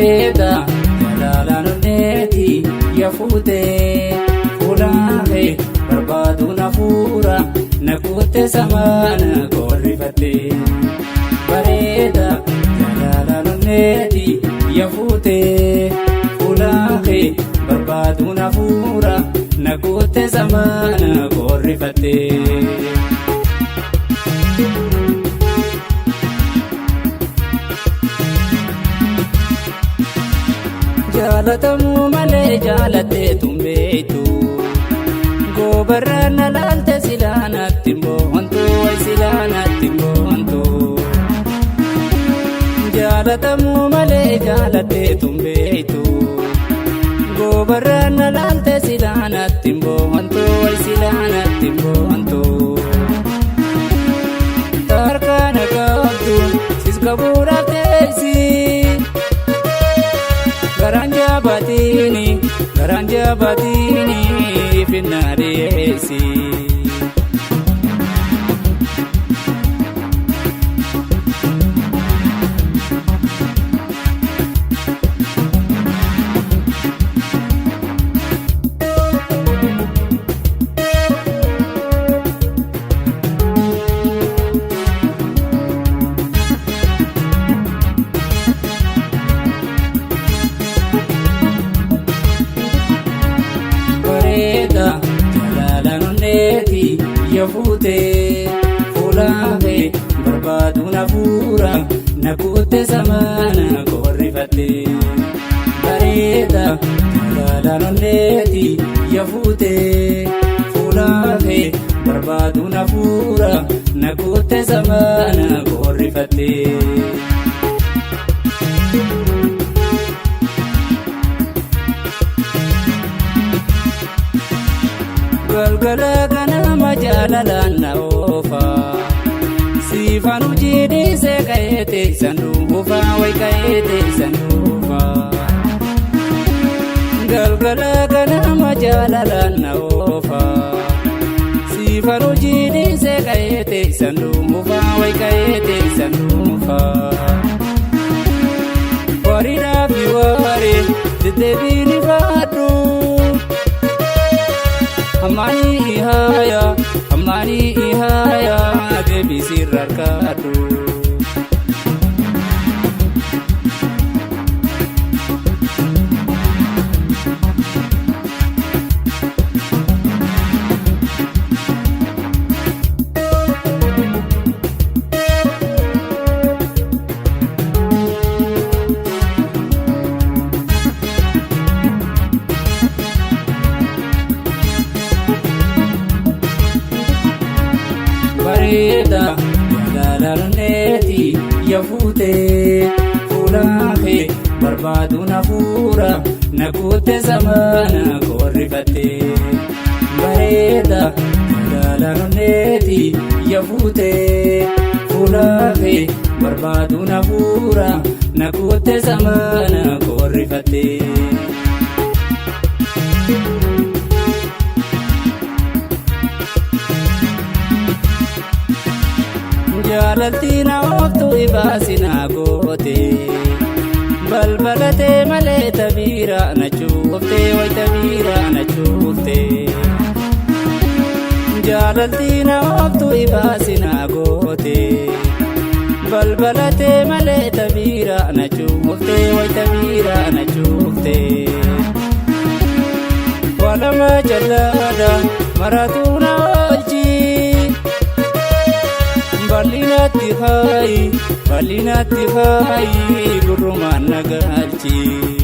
bareeda jalalaan onetii yaafutee fuulaafe barbaaduun hafuura naguutte samaana gorrifattee. Bareeda jalalaan onetii yaafutee fuulaafe barbaaduun hafuura naguutte samaana gorrifattee. Jaalatamu malee jaalattee tumbeetu gobarraan alaalte silaanatti mboontu way silaanatti mboontu. Jaalatamu malee jaalattee tumbeetu gobarraan alaalte silaanatti mboontu way silaanatti mboontu. Tarkaana qabdu sis qabuudhaaf teessi. Garanja batini finnareesi. Jalalaan onetii yaafutee fuulaafe barbaaduun hafuura naguutte samaana gorrifattee. Bareeda jalalaan onetii yaafutee fuulaafe barbaaduun hafuura naguutte samaana gorrifattee. Galgala ganama jalalaan na oofa siifaan hojii dhiisee ka'ee teessan dhuunfa way ka'ee teessan dhuunfa. Galgala ganama jalalaan na oofa siifaan hojii dhiisee ka'ee teessan dhuunfa way ka'ee teessan dhuunfa. Waariidhaaf ni waare deddeebiin ifaadhu. Amani ihaya deebisii rakkaadhu. Bareeda jalalaan onetii yaafutee fuulaafe barbaaduun hafuura naguutte samaana gorrifattee. Bareeda jalalaan onetii yaafutee fuulaafe barbaaduun hafuura naguutte samaana gorrifattee. Jaalaltina ooftu ifaasina goote balbalatee malee tabiira na cuufte way tabiira na cuufte. Jaalaltina ooftu ifaasina goote balbalatee malee tabiira na cuufte way tabiira na cuufte. Walama jalaada maratuuna oolchi. Bal'inatti faayi gurrumaan na galchi.